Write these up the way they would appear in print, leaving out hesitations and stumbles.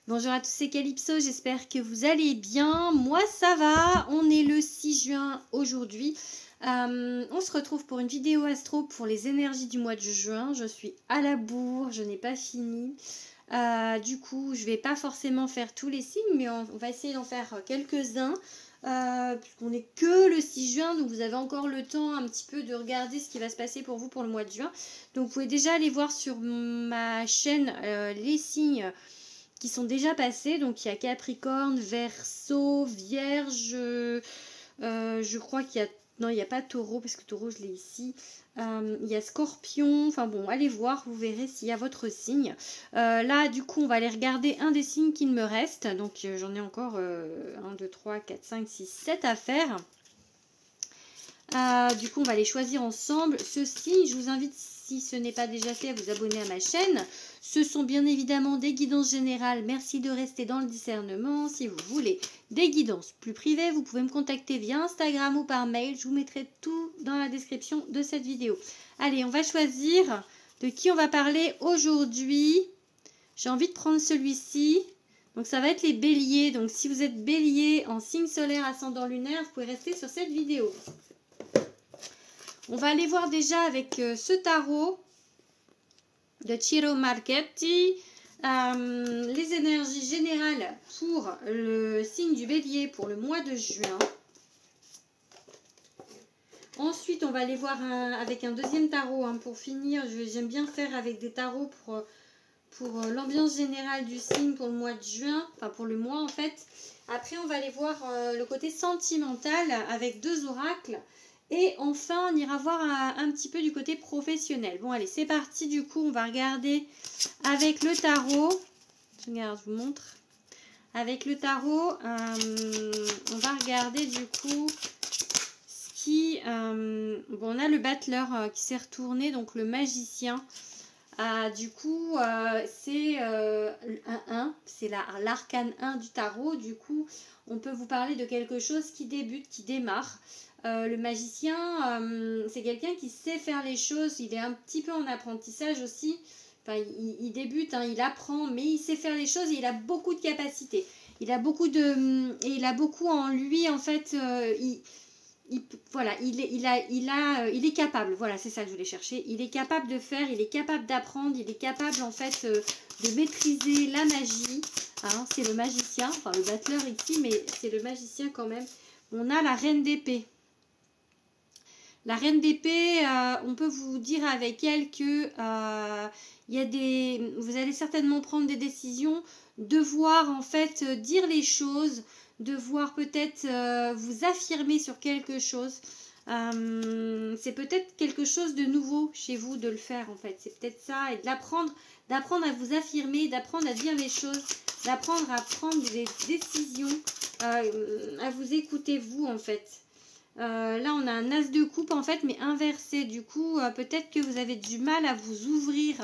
Bonjour à tous, c'est Calypso, j'espère que vous allez bien. Moi ça va, on est le 6 juin aujourd'hui. On se retrouve pour une vidéo astro pour les énergies du mois de juin. Je suis à la bourre, je n'ai pas fini. Du coup, je ne vais pas forcément faire tous les signes, mais on va essayer d'en faire quelques-uns. Puisqu'on n'est que le 6 juin, donc vous avez encore le temps un petit peu de regarder ce qui va se passer pour vous pour le mois de juin. Donc vous pouvez déjà aller voir sur ma chaîne les signes qui sont déjà passés. Donc il y a Capricorne, Verseau, Vierge, je crois qu'il y a... Non, il n'y a pas Taureau, parce que Taureau, je l'ai ici. Il y a Scorpion. Enfin bon, allez voir, vous verrez s'il y a votre signe. Là, du coup, on va aller regarder un des signes qu'il me reste. Donc j'en ai encore 1, 2, 3, 4, 5, 6, 7 à faire. Du coup, on va les choisir ensemble. Ceux-ci, je vous invite, si ce n'est pas déjà fait, à vous abonner à ma chaîne. Ce sont bien évidemment des guidances générales. Merci de rester dans le discernement. Si vous voulez des guidances plus privées, vous pouvez me contacter via Instagram ou par mail. Je vous mettrai tout dans la description de cette vidéo. Allez, on va choisir de qui on va parler aujourd'hui. J'ai envie de prendre celui-ci. Donc, ça va être les béliers. Donc, si vous êtes bélier en signe solaire, ascendant lunaire, vous pouvez rester sur cette vidéo. On va aller voir déjà avec ce tarot de Ciro Marchetti les énergies générales pour le signe du bélier pour le mois de juin. Ensuite, on va aller voir avec un deuxième tarot pour finir. J'aime bien faire avec des tarots pour l'ambiance générale du signe pour le mois de juin, enfin pour le mois en fait. Après, on va aller voir le côté sentimental avec deux oracles. Et enfin, on ira voir un petit peu du côté professionnel. Bon, allez, c'est parti. Du coup, on va regarder avec le tarot. Regarde, je vous montre. Avec le tarot, on va regarder du coup ce qui... bon, on a le battleur qui s'est retourné, donc le magicien. Du coup, c'est un 1, c'est l'arcane 1 du tarot. Du coup, on peut vous parler de quelque chose qui débute, qui démarre. Le magicien, c'est quelqu'un qui sait faire les choses. Il est un petit peu en apprentissage aussi. Enfin, il débute, il apprend, mais il sait faire les choses et il a beaucoup de capacités. Il a beaucoup en lui, en fait. Voilà, il est capable. Voilà, c'est ça que je voulais chercher. Il est capable de faire, il est capable d'apprendre, il est capable en fait de maîtriser la magie. C'est le magicien, enfin le battleur ici, mais c'est le magicien quand même. On a la reine d'épée. La reine d'épée, on peut vous dire avec elle que vous allez certainement prendre des décisions, devoir en fait dire les choses, devoir peut-être vous affirmer sur quelque chose. C'est peut-être quelque chose de nouveau chez vous de le faire en fait. C'est peut-être ça, et d'apprendre à vous affirmer, d'apprendre à dire les choses, d'apprendre à prendre des décisions, à vous écouter vous en fait. Là, on a un as de coupe en fait, mais inversé. Du coup, peut-être que vous avez du mal à vous ouvrir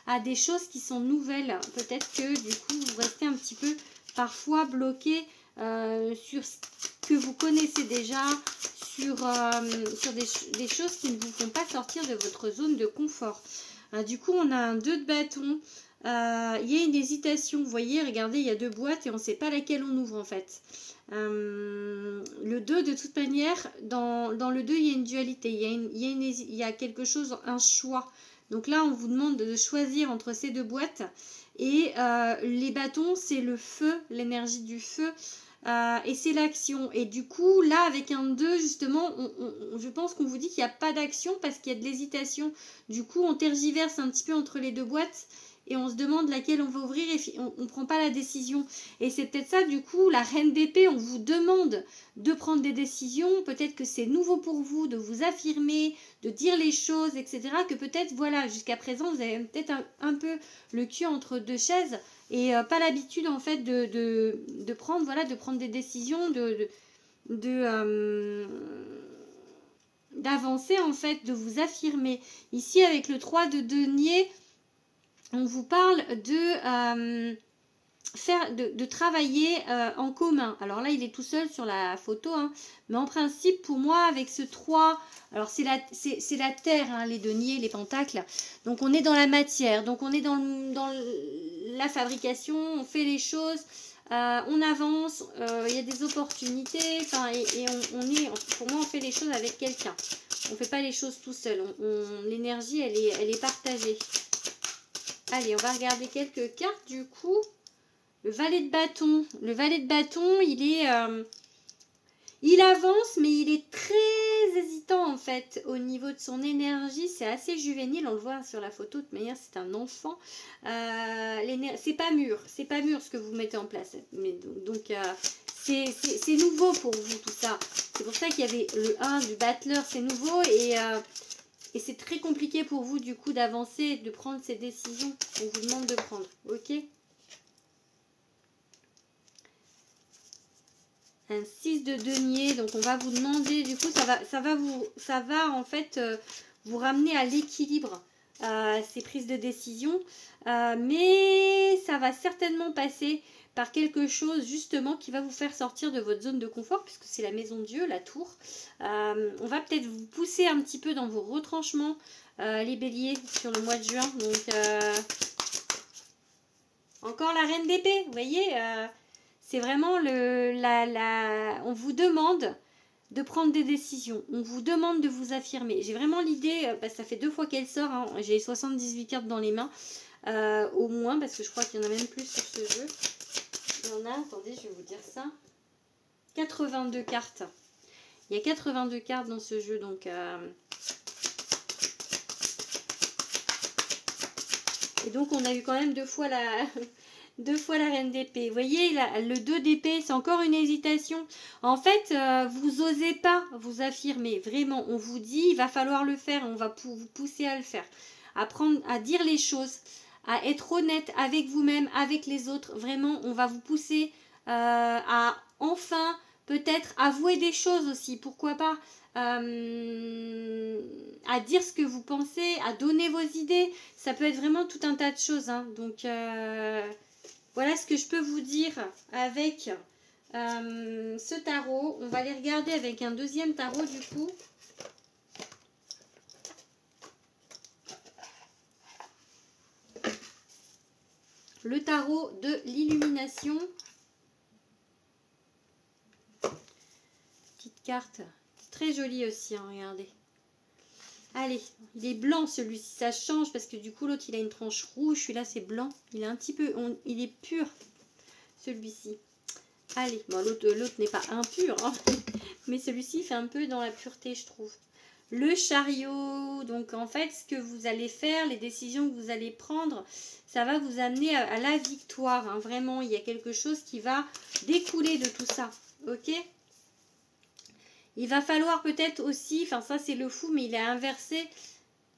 à des choses qui sont nouvelles. Peut-être que du coup, vous restez un petit peu parfois bloqué sur ce que vous connaissez déjà, sur des choses qui ne vous font pas sortir de votre zone de confort. Du coup, on a un 2 de bâton. Il y a une hésitation. Vous voyez, regardez, il y a 2 boîtes et on ne sait pas laquelle on ouvre en fait. Le 2 de toute manière, dans le 2 il y a une dualité, il y a quelque chose, un choix. Donc là on vous demande de choisir entre ces 2 boîtes. Et les bâtons c'est le feu, l'énergie du feu, et c'est l'action. Et du coup là avec un 2 justement, je pense qu'on vous dit qu'il n'y a pas d'action parce qu'il y a de l'hésitation. Du coup on tergiverse un petit peu entre les 2 boîtes. Et on se demande laquelle on va ouvrir et on ne prend pas la décision. Et c'est peut-être ça, du coup, la reine d'épée, on vous demande de prendre des décisions. Peut-être que c'est nouveau pour vous de vous affirmer, de dire les choses, etc. Que peut-être, voilà, jusqu'à présent, vous avez peut-être un peu le cul entre 2 chaises et pas l'habitude, en fait, de prendre, voilà, de prendre des décisions, d'avancer, en fait, de vous affirmer. Ici, avec le 3 de denier, on vous parle de travailler en commun. Alors là, il est tout seul sur la photo, hein, mais en principe, pour moi, avec ce 3, alors c'est la terre, hein, les deniers, les pentacles. Donc on est dans la matière, donc on est dans la fabrication, on fait les choses, on avance, il y a des opportunités, enfin, et pour moi, on fait les choses avec quelqu'un. On ne fait pas les choses tout seul. L'énergie, elle est partagée. Allez, on va regarder quelques cartes du coup. Le valet de bâton. Le valet de bâton, il avance, mais il est très hésitant en fait au niveau de son énergie. C'est assez juvénile, on le voit sur la photo. De toute manière, c'est un enfant. C'est pas mûr ce que vous mettez en place. Mais donc c'est nouveau pour vous tout ça. C'est pour ça qu'il y avait le 1 du battleur, c'est nouveau et c'est très compliqué pour vous du coup d'avancer, de prendre ces décisions qu'on vous demande de prendre. Ok? Un 6 de denier, donc on va vous demander, du coup ça va en fait vous ramener à l'équilibre ces prises de décision, mais ça va certainement passer par quelque chose justement qui va vous faire sortir de votre zone de confort, puisque c'est la maison de Dieu, la tour. On va peut-être vous pousser un petit peu dans vos retranchements, les béliers, sur le mois de juin. Donc encore la reine d'épée, vous voyez, c'est vraiment on vous demande de prendre des décisions. On vous demande de vous affirmer. J'ai vraiment l'idée, ça fait 2 fois qu'elle sort, hein, j'ai 78 cartes dans les mains, au moins, parce que je crois qu'il y en a même plus sur ce jeu. Il y en a, attendez, je vais vous dire ça. 82 cartes. Il y a 82 cartes dans ce jeu, donc... Et donc, on a eu quand même 2 fois la... 2 fois la reine d'épée. Vous voyez, le 2 d'épée, c'est encore une hésitation. En fait, vous osez pas vous affirmer. Vraiment, on vous dit, il va falloir le faire. On va vous pousser à le faire. Apprendre à dire les choses, à être honnête avec vous-même, avec les autres. Vraiment, on va vous pousser à enfin, peut-être, avouer des choses aussi. Pourquoi pas à dire ce que vous pensez, à donner vos idées. Ça peut être vraiment tout un tas de choses. Hein. Donc... voilà ce que je peux vous dire avec ce tarot. On va les regarder avec un deuxième tarot du coup. Le tarot de l'illumination. Petite carte. Très jolie aussi, hein, regardez. Allez, il est blanc celui-ci, ça change parce que du coup l'autre il a une tranche rouge, celui-là c'est blanc. Il est un petit peu, il est pur celui-ci. Allez, bon, l'autre n'est pas impur, hein, mais celui-ci fait un peu dans la pureté, je trouve. Le chariot, donc en fait, ce que vous allez faire, les décisions que vous allez prendre, ça va vous amener à la victoire. Hein, vraiment, il y a quelque chose qui va découler de tout ça, ok? Il va falloir peut-être aussi, enfin ça c'est le fou, mais il est inversé,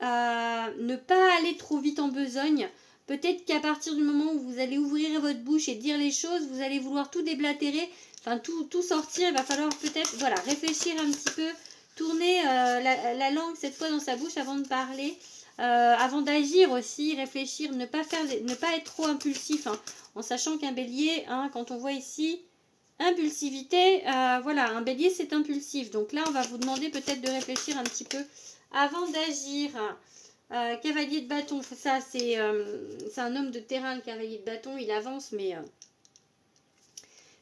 ne pas aller trop vite en besogne. Peut-être qu'à partir du moment où vous allez ouvrir votre bouche et dire les choses, vous allez vouloir tout déblatérer, enfin tout sortir. Il va falloir peut-être, voilà, réfléchir un petit peu, tourner la langue cette fois dans sa bouche avant de parler, avant d'agir aussi, réfléchir, ne pas être trop impulsif, hein, en sachant qu'un bélier, hein, quand on voit ici, impulsivité, voilà, un bélier c'est impulsif. Donc là, on va vous demander peut-être de réfléchir un petit peu avant d'agir. Cavalier de bâton, ça c'est un homme de terrain, le cavalier de bâton, il avance mais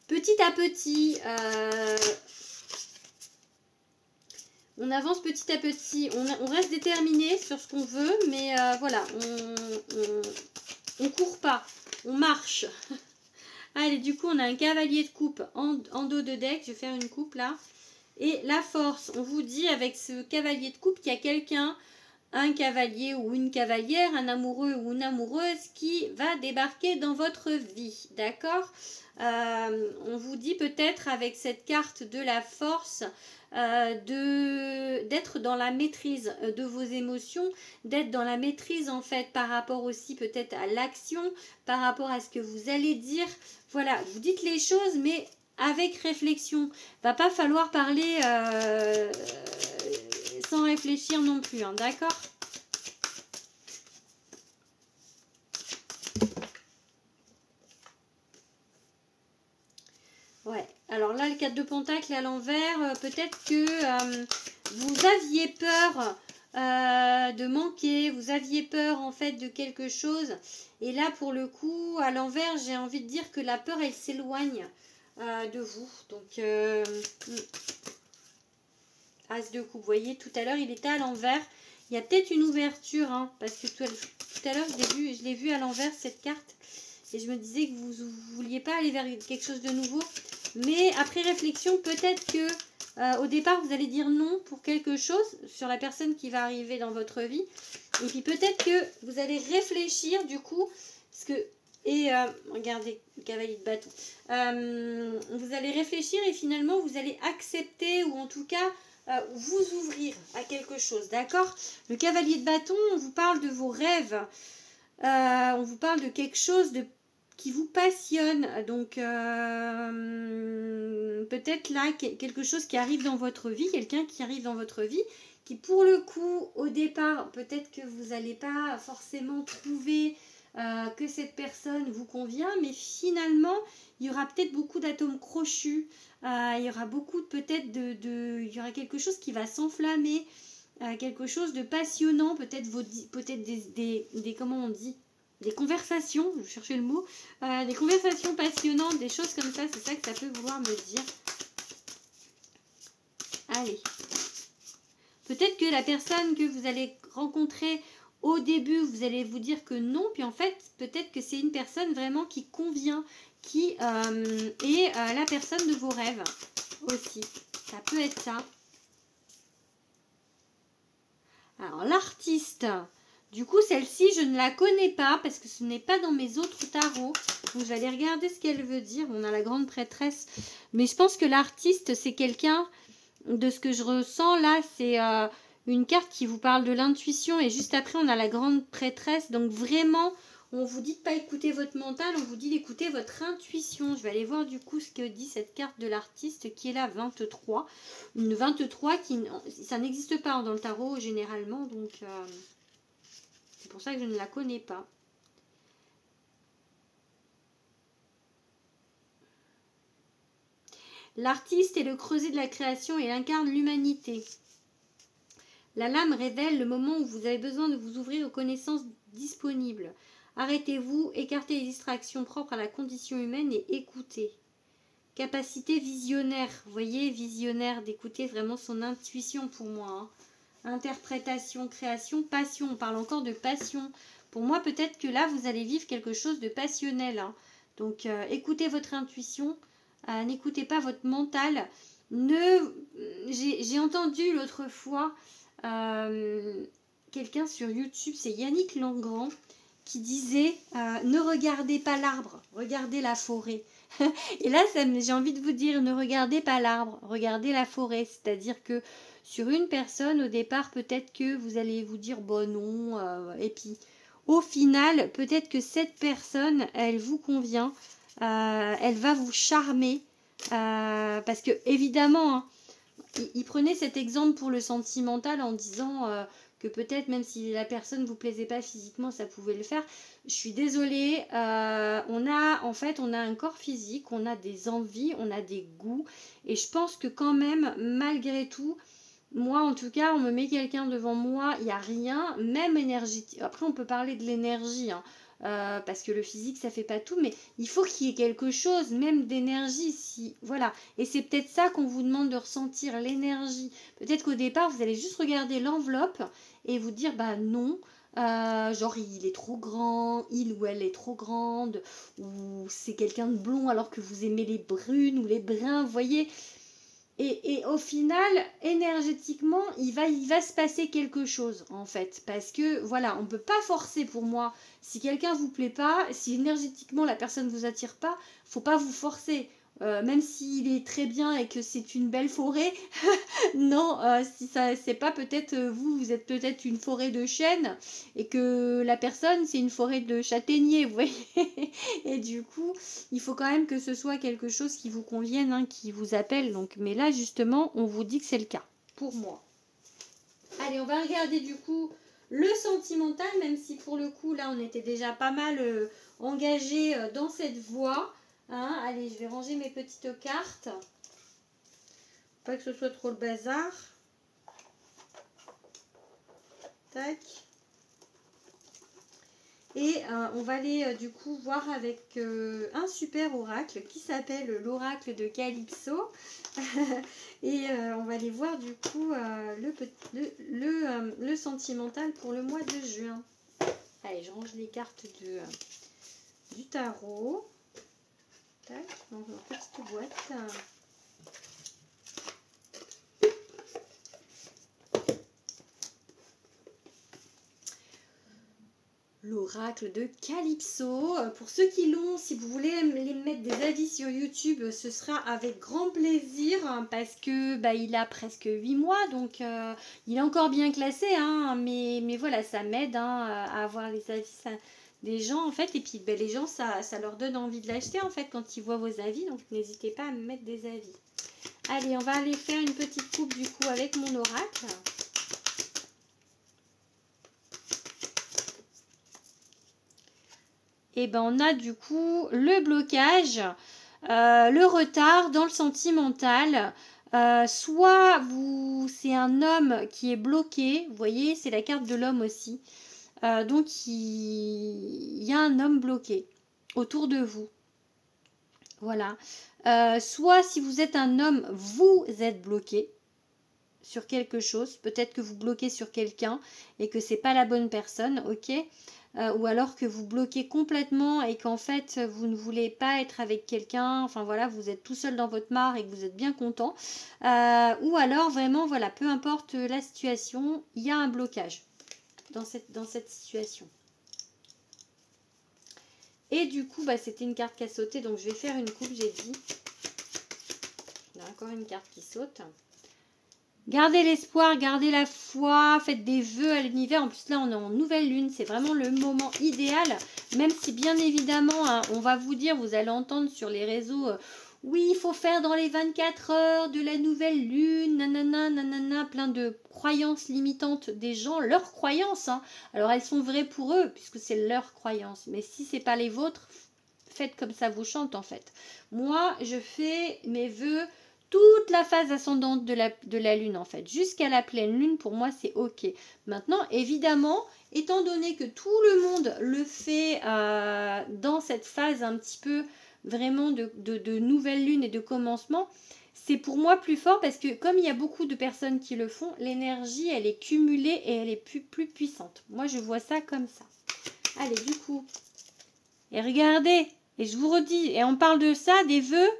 petit à petit, on avance petit à petit, on reste déterminé sur ce qu'on veut, mais voilà, on court pas, on marche. Allez, du coup on a un cavalier de coupe en dos de deck, je vais faire une coupe là, et la force, on vous dit avec ce cavalier de coupe qu'il y a quelqu'un, un cavalier ou une cavalière, un amoureux ou une amoureuse qui va débarquer dans votre vie, d'accord? On vous dit peut-être avec cette carte de la force d'être dans la maîtrise de vos émotions, d'être dans la maîtrise en fait par rapport aussi peut-être à l'action, par rapport à ce que vous allez dire. Voilà, vous dites les choses mais avec réflexion. Va pas falloir parler sans réfléchir non plus, hein, d'accord? Ouais, alors là, le 4 de Pentacle à l'envers, peut-être que vous aviez peur de manquer, vous aviez peur en fait de quelque chose. Et là, pour le coup, à l'envers, j'ai envie de dire que la peur, elle s'éloigne de vous. Donc, As de coupe, vous voyez, tout à l'heure, il était à l'envers. Il y a peut-être une ouverture, hein, parce que tout à l'heure, je l'ai vu à l'envers, cette carte. Et je me disais que vous ne vouliez pas aller vers quelque chose de nouveau. Mais après réflexion, peut-être que au départ, vous allez dire non pour quelque chose sur la personne qui va arriver dans votre vie. Et puis peut-être que vous allez réfléchir du coup. Parce que, regardez, le cavalier de bâton. Vous allez réfléchir et finalement, vous allez accepter ou en tout cas vous ouvrir à quelque chose. D'accord? Le cavalier de bâton, on vous parle de vos rêves. On vous parle de quelque chose qui vous passionne, donc peut-être là quelque chose qui arrive dans votre vie, quelqu'un qui arrive dans votre vie, qui pour le coup au départ peut-être que vous n'allez pas forcément trouver que cette personne vous convient, mais finalement il y aura peut-être beaucoup d'atomes crochus, il y aura beaucoup peut-être il y aura quelque chose qui va s'enflammer, quelque chose de passionnant, peut-être des comment on dit, des conversations, je cherchais le mot, des conversations passionnantes, des choses comme ça, c'est ça que ça peut vouloir me dire. Allez. Peut-être que la personne que vous allez rencontrer au début, vous allez vous dire que non, puis en fait, peut-être que c'est une personne vraiment qui convient, qui est la personne de vos rêves aussi. Ça peut être ça. Alors, l'artiste, du coup, celle-ci, je ne la connais pas parce que ce n'est pas dans mes autres tarots. Donc, je vais aller regarder ce qu'elle veut dire. On a la grande prêtresse. Mais je pense que l'artiste, c'est quelqu'un, de ce que je ressens là, c'est une carte qui vous parle de l'intuition. Et juste après, on a la grande prêtresse. Donc, vraiment, on vous dit de pas écouter votre mental, on vous dit d'écouter votre intuition. Je vais aller voir du coup ce que dit cette carte de l'artiste qui est la 23. Une 23 ça n'existe pas dans le tarot généralement, donc c'est pour ça que je ne la connais pas. L'artiste est le creuset de la création et incarne l'humanité. La lame révèle le moment où vous avez besoin de vous ouvrir aux connaissances disponibles. Arrêtez-vous, écartez les distractions propres à la condition humaine et écoutez. Capacité visionnaire, vous voyez, visionnaire, d'écouter vraiment son intuition pour moi. Hein. Interprétation, création, passion, on parle encore de passion. Pour moi, peut-être que là, vous allez vivre quelque chose de passionnel. Hein. Donc, écoutez votre intuition, n'écoutez pas votre mental. J'ai entendu l'autre fois quelqu'un sur YouTube, c'est Yannick Langrand, qui disait ne regardez pas l'arbre, regardez la forêt. Et là, j'ai envie de vous dire, ne regardez pas l'arbre, regardez la forêt. C'est-à-dire que sur une personne, au départ, peut-être que vous allez vous dire, bon non, et puis au final, peut-être que cette personne, elle vous convient, elle va vous charmer, parce que évidemment, hein, il prenait cet exemple pour le sentimental en disant que peut-être même si la personne ne vous plaisait pas physiquement, ça pouvait le faire. Je suis désolée, on a un corps physique, on a des envies, on a des goûts, et je pense que quand même, malgré tout, moi en tout cas, on me met quelqu'un devant moi, il n'y a rien, même énergétique. Après, on peut parler de l'énergie, hein, parce que le physique, ça fait pas tout, mais il faut qu'il y ait quelque chose, même d'énergie, voilà. Et c'est peut-être ça qu'on vous demande de ressentir, l'énergie. Peut-être qu'au départ, vous allez juste regarder l'enveloppe et vous dire, bah non, genre il est trop grand, il ou elle est trop grande, ou c'est quelqu'un de blond alors que vous aimez les brunes ou les bruns, vous voyez. Et au final, énergétiquement, il va se passer quelque chose, en fait. Parce que, voilà, on ne peut pas forcer pour moi. Si quelqu'un ne vous plaît pas, si énergétiquement la personne ne vous attire pas, faut pas vous forcer. Même s'il est très bien et que c'est une belle forêt, non, si ça c'est pas peut-être vous êtes peut-être une forêt de chênes et que la personne c'est une forêt de châtaigniers, vous voyez. Et du coup, il faut quand même que ce soit quelque chose qui vous convienne, hein, qui vous appelle. Donc, mais là justement, on vous dit que c'est le cas pour moi. Allez, on va regarder du coup le sentimental, même si pour le coup là on était déjà pas mal engagé dans cette voie. Hein, allez, je vais ranger mes petites cartes. Pas que ce soit trop le bazar. Tac. Et on va aller du coup voir avec un super oracle qui s'appelle l'oracle de Calypso. Et on va aller voir du coup le sentimental pour le mois de juin. Allez, je range les cartes du tarot. Tac, dans une petite boîte. L'oracle de Calypso. Pour ceux qui l'ont, si vous voulez les mettre des avis sur YouTube, ce sera avec grand plaisir parce que il a presque 8 mois, donc il est encore bien classé, hein, mais voilà, ça m'aide à avoir les avis des gens en fait, et puis les gens, ça leur donne envie de l'acheter en fait quand ils voient vos avis, donc n'hésitez pas à me mettre des avis. Allez, on va aller faire une petite coupe du coup avec mon oracle. Et on a du coup le blocage, le retard dans le sentimental. Soit c'est un homme qui est bloqué, vous voyez, c'est la carte de l'homme aussi. Donc il y a un homme bloqué autour de vous. Voilà. Soit si vous êtes un homme, vous êtes bloqué sur quelque chose. Peut-être que vous bloquez sur quelqu'un et que c'est pas la bonne personne, ok ? Ou alors que vous bloquez complètement et qu'en fait vous ne voulez pas être avec quelqu'un, enfin voilà, vous êtes tout seul dans votre mare et que vous êtes bien content, ou alors vraiment voilà, peu importe la situation, il y a un blocage dans cette situation. Et du coup c'était une carte qui a sauté, donc je vais faire une coupe, j'ai dit. Il y a encore une carte qui saute. Gardez l'espoir, gardez la foi, faites des vœux à l'univers. En plus là on est en nouvelle lune, c'est vraiment le moment idéal. Même si bien évidemment on va vous dire, vous allez entendre sur les réseaux, oui il faut faire dans les 24 heures de la nouvelle lune, nanana, nanana, plein de croyances limitantes des gens, leurs croyances. Alors elles sont vraies pour eux puisque c'est leurs croyances. Mais si c'est pas les vôtres, faites comme ça vous chante en fait. Moi je fais mes vœux toute la phase ascendante de la lune en fait, jusqu'à la pleine lune, pour moi c'est ok. Maintenant évidemment, étant donné que tout le monde le fait dans cette phase un petit peu vraiment de nouvelle lune et de commencement, c'est pour moi plus fort parce que comme il y a beaucoup de personnes qui le font, l'énergie elle est cumulée et elle est plus puissante. Moi je vois ça comme ça. Allez du coup, et regardez, et je vous redis, et on parle de ça, des vœux.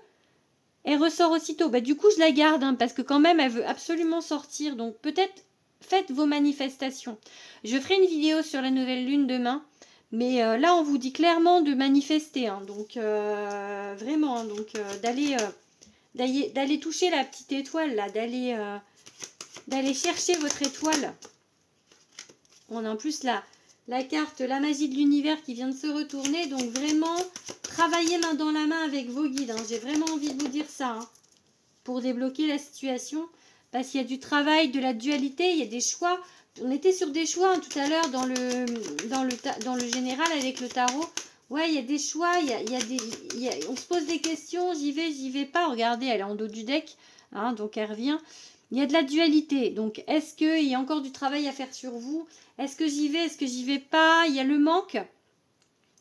Elle ressort aussitôt. Du coup, je la garde parce que quand même, elle veut absolument sortir. Donc, peut-être faites vos manifestations. Je ferai une vidéo sur la nouvelle lune demain. Mais là, on vous dit clairement de manifester. Donc, vraiment. Donc, d'aller toucher la petite étoile. Là, d'aller chercher votre étoile. On a en plus la carte, la magie de l'univers qui vient de se retourner. Donc, vraiment... Travaillez main dans la main avec vos guides. J'ai vraiment envie de vous dire ça. Pour débloquer la situation. Parce qu'il y a du travail, de la dualité. Il y a des choix. On était sur des choix tout à l'heure dans le général avec le tarot. Ouais, il y a des choix. On se pose des questions. J'y vais pas. Regardez, elle est en dos du deck. Donc elle revient. Il y a de la dualité. Donc est-ce qu'il y a encore du travail à faire sur vous? Est-ce que j'y vais? Est-ce que j'y vais pas? Il y a le manque.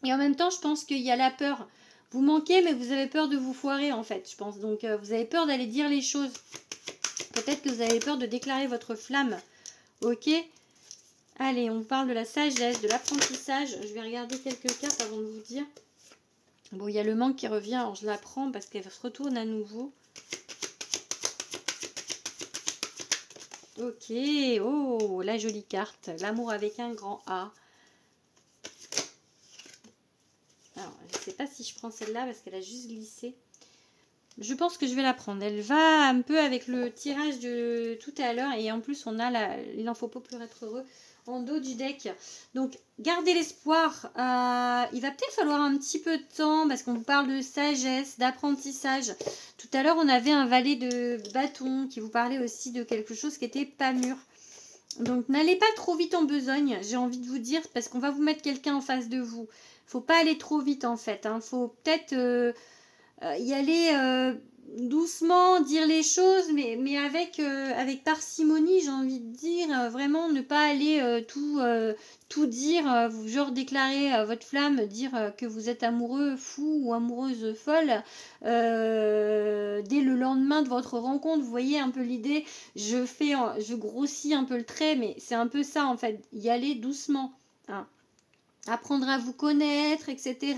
Et en même temps, je pense qu'il y a la peur. Vous manquez, mais vous avez peur de vous foirer, en fait, je pense. Donc, vous avez peur d'aller dire les choses. Peut-être que vous avez peur de déclarer votre flamme. Ok? Allez, on parle de la sagesse, de l'apprentissage. Je vais regarder quelques cartes avant de vous dire. Bon, il y a le manque qui revient. Alors, je la prends parce qu'elle se retourne à nouveau. Ok. Oh, la jolie carte. L'amour avec un grand A. Alors, je ne sais pas si je prends celle-là parce qu'elle a juste glissé. Je pense que je vais la prendre. Elle va un peu avec le tirage de tout à l'heure. Et en plus, on a il n'en faut pas plus être heureux en dos du deck. Donc, gardez l'espoir. Il va peut-être falloir un petit peu de temps parce qu'on vous parle de sagesse, d'apprentissage. Tout à l'heure, on avait un valet de bâton qui vous parlait aussi de quelque chose qui n'était pas mûr. Donc, n'allez pas trop vite en besogne, j'ai envie de vous dire, parce qu'on va vous mettre quelqu'un en face de vous. Faut pas aller trop vite en fait. Faut peut-être y aller doucement, dire les choses, mais avec parcimonie, j'ai envie de dire, vraiment ne pas aller tout dire, genre déclarer votre flamme, dire que vous êtes amoureux, fou ou amoureuse folle, dès le lendemain de votre rencontre. Vous voyez un peu l'idée, je grossis un peu le trait, mais c'est un peu ça en fait, y aller doucement, hein. Apprendre à vous connaître, etc.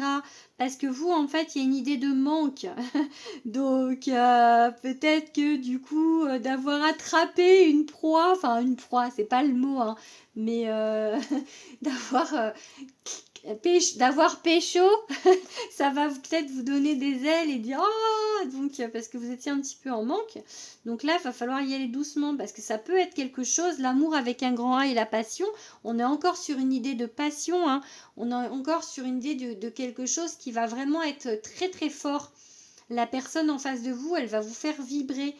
Parce que vous, en fait, il y a une idée de manque. Donc, peut-être que du coup, d'avoir attrapé une proie, enfin une proie, c'est pas le mot, hein, mais d'avoir pécho, ça va peut-être vous donner des ailes et dire oh, donc parce que vous étiez un petit peu en manque. Donc là, il va falloir y aller doucement parce que ça peut être quelque chose, l'amour avec un grand A et la passion. On est encore sur une idée de passion, hein. On est encore sur une idée de quelque chose qui va vraiment être très très fort. La personne en face de vous, elle va vous faire vibrer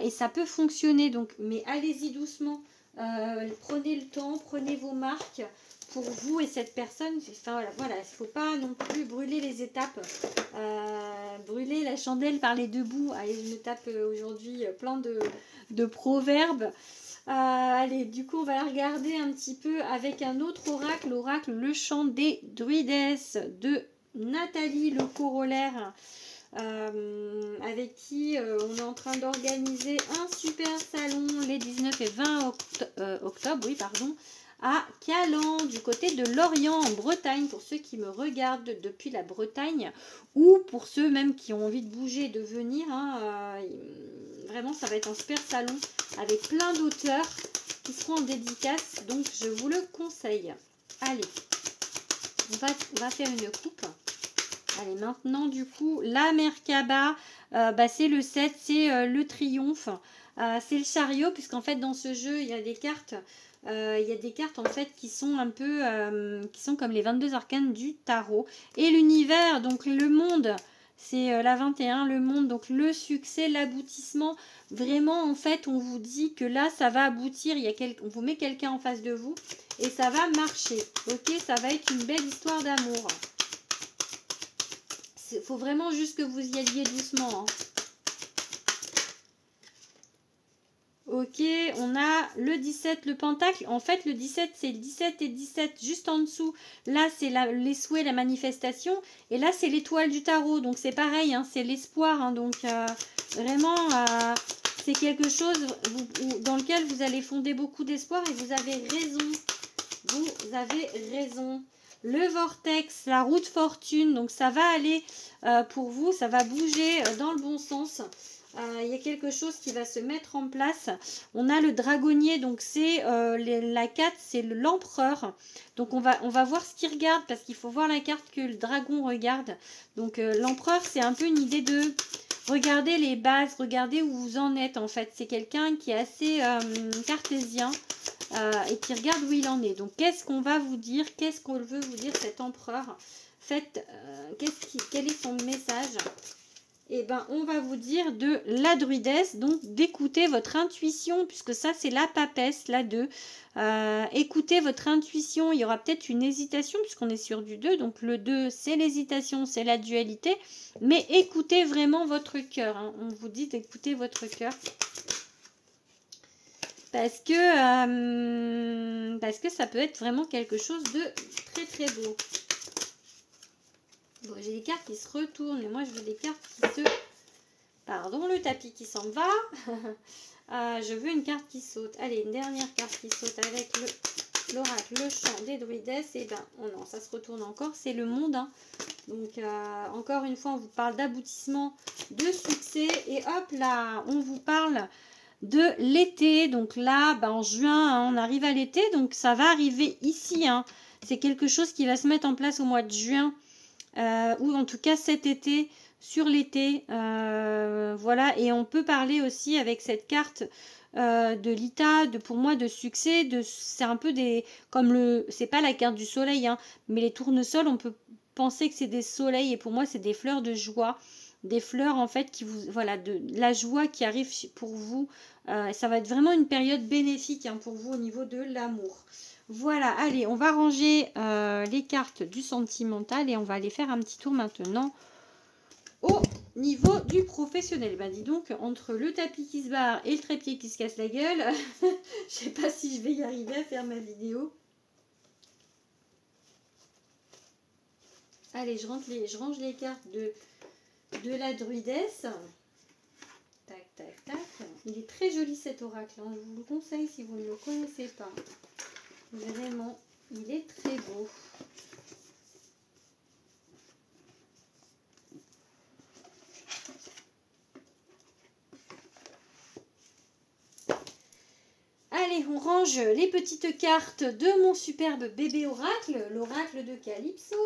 et ça peut fonctionner. Donc, mais allez-y doucement. Prenez le temps, prenez vos marques pour vous et cette personne. Enfin voilà, il ne faut pas non plus brûler les étapes, brûler la chandelle par les deux bouts. Allez, je me tape aujourd'hui plein de proverbes. Allez, du coup, on va regarder un petit peu avec un autre oracle, l'oracle Le Chant des Druidesses de Nathalie Le Corollaire. Avec qui on est en train d'organiser un super salon les 19 et 20 octobre, oui, pardon, à Calan, du côté de Lorient, en Bretagne, pour ceux qui me regardent depuis la Bretagne, ou pour ceux même qui ont envie de bouger et de venir, hein, vraiment, ça va être un super salon, avec plein d'auteurs qui seront en dédicace, donc je vous le conseille. Allez, on va faire une coupe. Allez, maintenant, du coup, la Merkaba, c'est le 7, c'est le triomphe, c'est le chariot, puisqu'en fait, dans ce jeu, il y a des cartes, en fait, qui sont un peu, qui sont comme les 22 arcanes du tarot. Et l'univers, donc le monde, c'est la 21, le monde, donc le succès, l'aboutissement. Vraiment, en fait, on vous dit que là, ça va aboutir, on vous met quelqu'un en face de vous, et ça va marcher, ok? Ça va être une belle histoire d'amour. Il faut vraiment juste que vous y alliez doucement, hein. Ok, on a le 17, le pentacle. En fait, le 17, c'est le 17 et 17 juste en dessous. Là, c'est les souhaits, la manifestation. Et là, c'est l'étoile du tarot. Donc, c'est pareil, hein, c'est l'espoir. Hein, donc, vraiment, c'est quelque chose dans lequel vous allez fonder beaucoup d'espoir. Et vous avez raison. Vous avez raison. Le vortex, la roue de fortune, donc ça va aller pour vous, ça va bouger dans le bon sens. Il y a quelque chose qui va se mettre en place. On a le dragonnier, donc c'est la 4, c'est l'empereur. Donc on va voir ce qu'il regarde, parce qu'il faut voir la carte que le dragon regarde. Donc l'empereur, c'est un peu une idée de regarder les bases, regarder où vous en êtes en fait. C'est quelqu'un qui est assez cartésien. Et qui regarde où il en est. Donc, qu'est-ce qu'on va vous dire? Qu'est-ce qu'on veut vous dire cet empereur? Faites, quel est son message? Eh bien, on va vous dire de la druidesse, donc d'écouter votre intuition, puisque ça, c'est la papesse, la 2. Écoutez votre intuition. Il y aura peut-être une hésitation, puisqu'on est sur du 2. Donc, le 2, c'est l'hésitation, c'est la dualité. Mais écoutez vraiment votre cœur, hein. On vous dit d'écouter votre cœur. Parce que ça peut être vraiment quelque chose de très très beau. Bon, j'ai des cartes qui se retournent et moi je veux des cartes qui se... Pardon, le tapis qui s'en va. Je veux une carte qui saute. Allez, une dernière carte qui saute avec l'oracle, le chant des druidesses. Et ben, oh non, ça se retourne encore, c'est le monde, hein. Donc, encore une fois, on vous parle d'aboutissement, de succès. Et hop là, on vous parle de l'été. Donc là, en juin, hein, on arrive à l'été. Donc ça va arriver ici, hein. C'est quelque chose qui va se mettre en place au mois de juin. Ou en tout cas cet été, sur l'été. Voilà. Et on peut parler aussi avec cette carte de l'ITA, pour moi, de succès. C'est un peu des... comme c'est pas la carte du soleil, hein, mais les tournesols, on peut penser que c'est des soleils. Et pour moi, c'est des fleurs de joie. Des fleurs en fait qui vous... Voilà, de la joie qui arrive pour vous. Ça va être vraiment une période bénéfique, hein, pour vous au niveau de l'amour. Voilà, allez, on va ranger les cartes du sentimental et on va aller faire un petit tour maintenant au niveau du professionnel. Ben dis donc, entre le tapis qui se barre et le trépied qui se casse la gueule, je sais pas si je vais y arriver à faire ma vidéo. Allez, je range les cartes de la druidesse. Tac, tac, tac. Il est très joli cet oracle, hein. Je vous le conseille si vous ne le connaissez pas. Vraiment, il est très beau. Allez, on range les petites cartes de mon superbe bébé oracle, l'oracle de Calypso.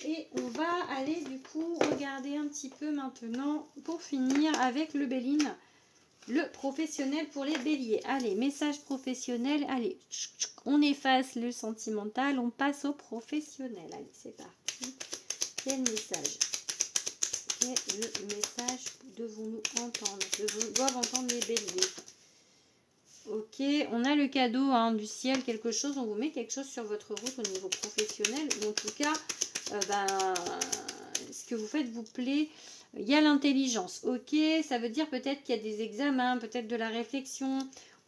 Et on va aller du coup regarder un petit peu maintenant pour finir avec le Béline, le professionnel pour les béliers. Allez, message professionnel. Allez, on efface le sentimental, on passe au professionnel. Allez, c'est parti. Quel message? Quel message devons-nous entendre? Doivent entendre les béliers. Ok, on a le cadeau hein, du ciel, quelque chose, on vous met quelque chose sur votre route au niveau professionnel, ou en tout cas, ce que vous faites vous plaît. Il y a l'intelligence, ok, ça veut dire peut-être qu'il y a des examens, peut-être de la réflexion,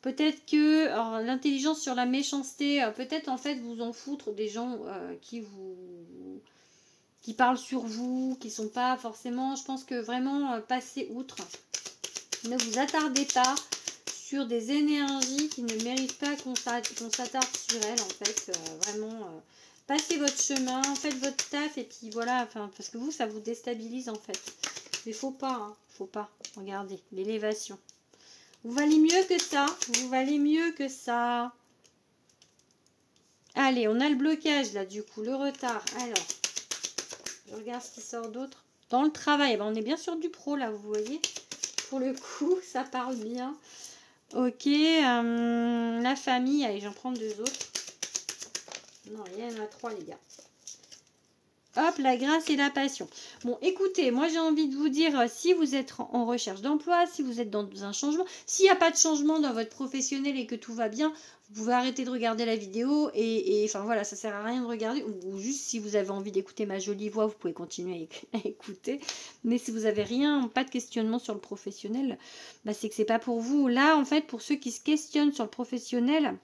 peut-être que l'intelligence sur la méchanceté, peut-être en fait vous en foutre des gens qui parlent sur vous, qui sont pas forcément, je pense que vraiment passer outre, ne vous attardez pas sur des énergies qui ne méritent pas qu'on s'attarde sur elles, en fait, vraiment, passez votre chemin, faites votre taf, et puis voilà, enfin, parce que vous, ça vous déstabilise, en fait. Mais faut pas, hein, faut pas, regardez, l'élévation. Vous valez mieux que ça, vous valez mieux que ça. Allez, on a le blocage, là, du coup, le retard, alors, je regarde ce qui sort d'autre. Dans le travail, ben, on est bien sur du pro, là, vous voyez, pour le coup, ça parle bien. Ok, la famille, allez, j'en prends 2 autres. Non, il y en a 3, les gars. Hop, la grâce et la passion. Bon, écoutez, moi j'ai envie de vous dire, si vous êtes en recherche d'emploi, si vous êtes dans un changement, s'il n'y a pas de changement dans votre professionnel et que tout va bien, vous pouvez arrêter de regarder la vidéo et enfin voilà, ça sert à rien de regarder. Ou juste si vous avez envie d'écouter ma jolie voix, vous pouvez continuer à écouter. Mais si vous avez rien, pas de questionnement sur le professionnel, bah c'est que c'est pas pour vous. Là, en fait, pour ceux qui se questionnent sur le professionnel,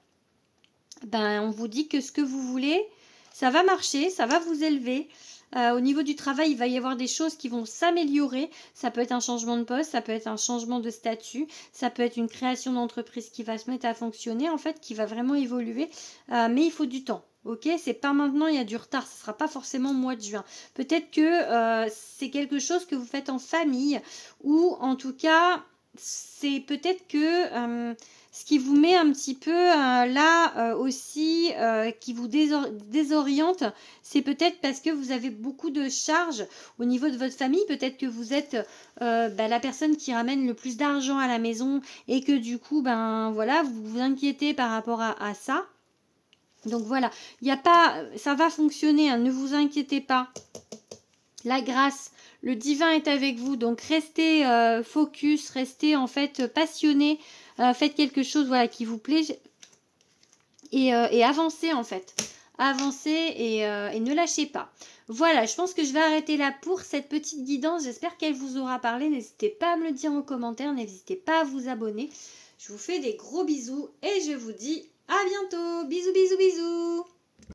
ben on vous dit que ce que vous voulez, ça va marcher, ça va vous élever. Au niveau du travail, il va y avoir des choses qui vont s'améliorer. Ça peut être un changement de poste, ça peut être un changement de statut, ça peut être une création d'entreprise qui va se mettre à fonctionner, en fait, qui va vraiment évoluer. Mais il faut du temps. Ok, c'est pas maintenant, il y a du retard, ce sera pas forcément au mois de juin. Peut-être que c'est quelque chose que vous faites en famille, ou en tout cas, c'est peut-être que ce qui vous met un petit peu là aussi, qui vous désoriente, c'est peut-être parce que vous avez beaucoup de charges au niveau de votre famille. Peut-être que vous êtes la personne qui ramène le plus d'argent à la maison et que du coup, ben voilà, vous vous inquiétez par rapport à ça. Donc voilà, il n'y a pas, ça va fonctionner, hein, ne vous inquiétez pas. La grâce, le divin est avec vous, donc restez focus, restez en fait passionné, faites quelque chose voilà, qui vous plaît et avancez en fait. Avancez et ne lâchez pas. Voilà, je pense que je vais arrêter là pour cette petite guidance. J'espère qu'elle vous aura parlé. N'hésitez pas à me le dire en commentaire, n'hésitez pas à vous abonner. Je vous fais des gros bisous et je vous dis à bientôt. Bisous, bisous, bisous.